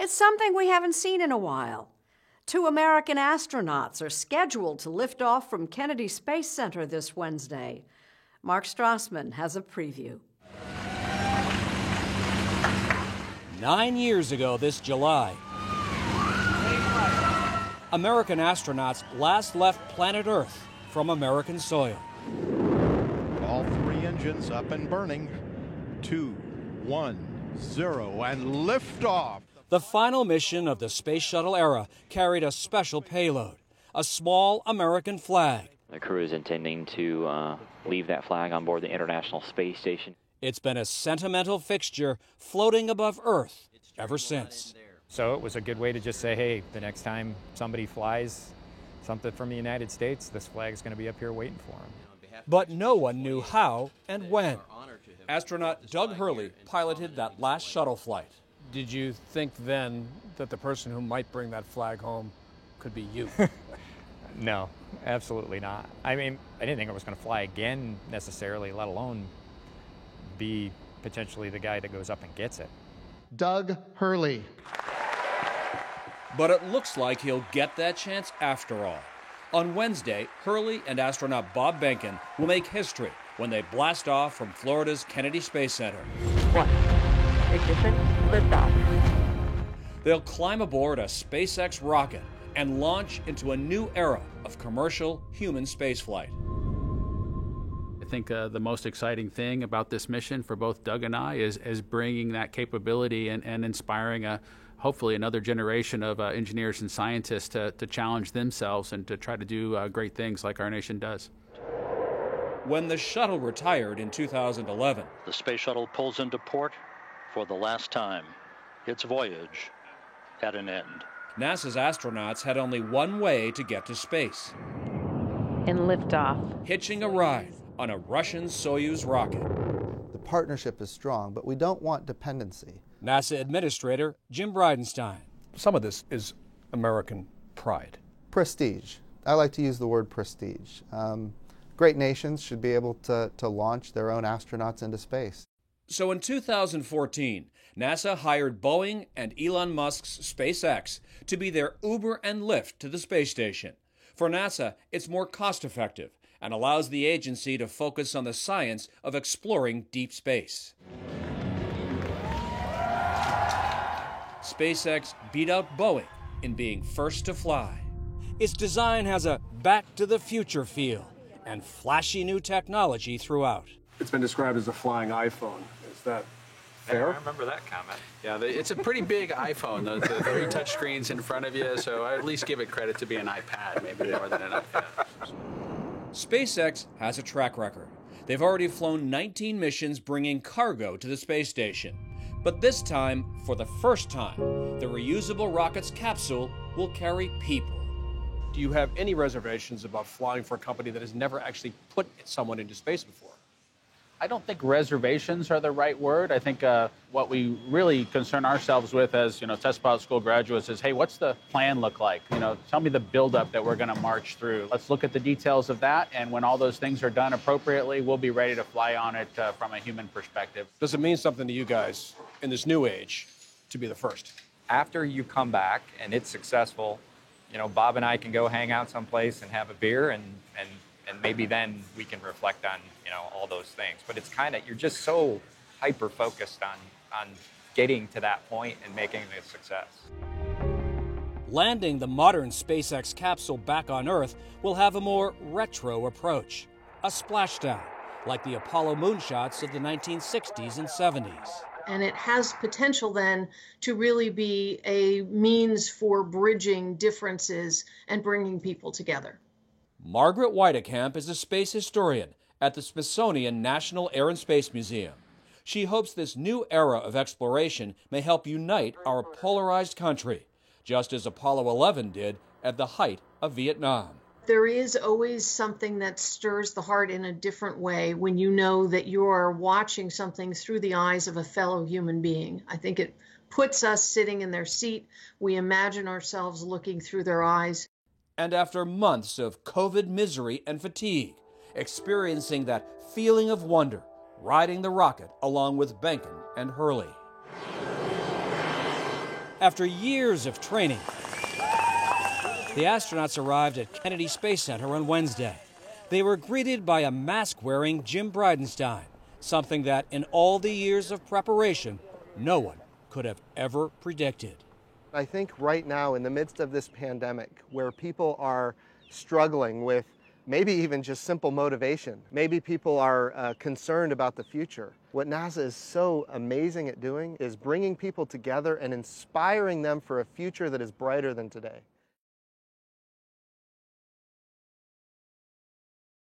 It's something we haven't seen in a while. 2 American astronauts are scheduled to lift off from Kennedy Space Center this Wednesday. Mark Strassman has a preview. 9 years ago this July, American astronauts last left planet Earth from American soil. All 3 engines up and burning. 2, 1, 0, and liftoff. The final mission of the space shuttle era carried a special payload, a small American flag. The crew is intending to leave that flag on board the International Space Station. It's been a sentimental fixture floating above Earth ever since. So it was a good way to just say, hey, the next time somebody flies something from the United States, this flag's going to be up here waiting for them. But no one knew how and when. Astronaut Doug Hurley piloted that last shuttle flight. Did you think then that the person who might bring that flag home could be you? No, absolutely not. I mean, I didn't think I was going to fly again necessarily, let alone be potentially the guy that goes up and gets it. Doug Hurley. But it looks like he'll get that chance after all. On Wednesday, Hurley and astronaut Bob Behnken will make history when they blast off from Florida's Kennedy Space Center. 1. Ignition, liftoff. They'll climb aboard a SpaceX rocket and launch into a new era of commercial human spaceflight. I think the most exciting thing about this mission for both Doug and I is bringing that capability and inspiring hopefully another generation of engineers and scientists to challenge themselves and to try to do great things like our nation does. When the shuttle retired in 2011, the space shuttle pulls into port for the last time. Its voyage at an end. NASA's astronauts had only one way to get to space. In liftoff. Hitching a ride on a Russian Soyuz rocket. The partnership is strong, but we don't want dependency. NASA Administrator Jim Bridenstine. Some of this is American pride. Prestige. I like to use the word prestige. Great nations should be able to launch their own astronauts into space. So in 2014, NASA hired Boeing and Elon Musk's SpaceX to be their Uber and Lyft to the space station. For NASA, it's more cost-effective and allows the agency to focus on the science of exploring deep space. SpaceX beat out Boeing in being first to fly. Its design has a back-to-the-future feel and flashy new technology throughout. It's been described as a flying iPhone. Is that fair? I remember that comment. Yeah, it's a pretty big iPhone, the 3 touch screens in front of you, so I at least give it credit to be an iPad, maybe more than an iPad. SpaceX has a track record. They've already flown 19 missions bringing cargo to the space station. But this time, for the first time, the reusable rocket's capsule will carry people. Do you have any reservations about flying for a company that has never actually put someone into space before? I don't think reservations are the right word. I think what we really concern ourselves with as, test pilot school graduates is, hey, what's the plan look like? Tell me the buildup that we're going to march through. Let's look at the details of that, and when all those things are done appropriately, we'll be ready to fly on it from a human perspective. Does it mean something to you guys in this new age to be the first? After you come back and it's successful, Bob and I can go hang out someplace and have a beer and maybe then we can reflect on, all those things. But it's you're just so hyper-focused on getting to that point and making it a success. Landing the modern SpaceX capsule back on Earth will have a more retro approach, a splashdown, like the Apollo moonshots of the 1960s and 70s. And it has potential then to really be a means for bridging differences and bringing people together. Margaret Weidekamp is a space historian at the Smithsonian National Air and Space Museum. She hopes this new era of exploration may help unite our polarized country, just as Apollo 11 did at the height of Vietnam. There is always something that stirs the heart in a different way when you know that you are watching something through the eyes of a fellow human being. I think it puts us sitting in their seat. We imagine ourselves looking through their eyes. And after months of COVID misery and fatigue, experiencing that feeling of wonder, riding the rocket along with Behnken and Hurley. After years of training, the astronauts arrived at Kennedy Space Center on Wednesday. They were greeted by a mask-wearing Jim Bridenstine, something that in all the years of preparation, no one could have ever predicted. I think right now, in the midst of this pandemic, where people are struggling with maybe even just simple motivation, maybe people are concerned about the future, what NASA is so amazing at doing is bringing people together and inspiring them for a future that is brighter than today.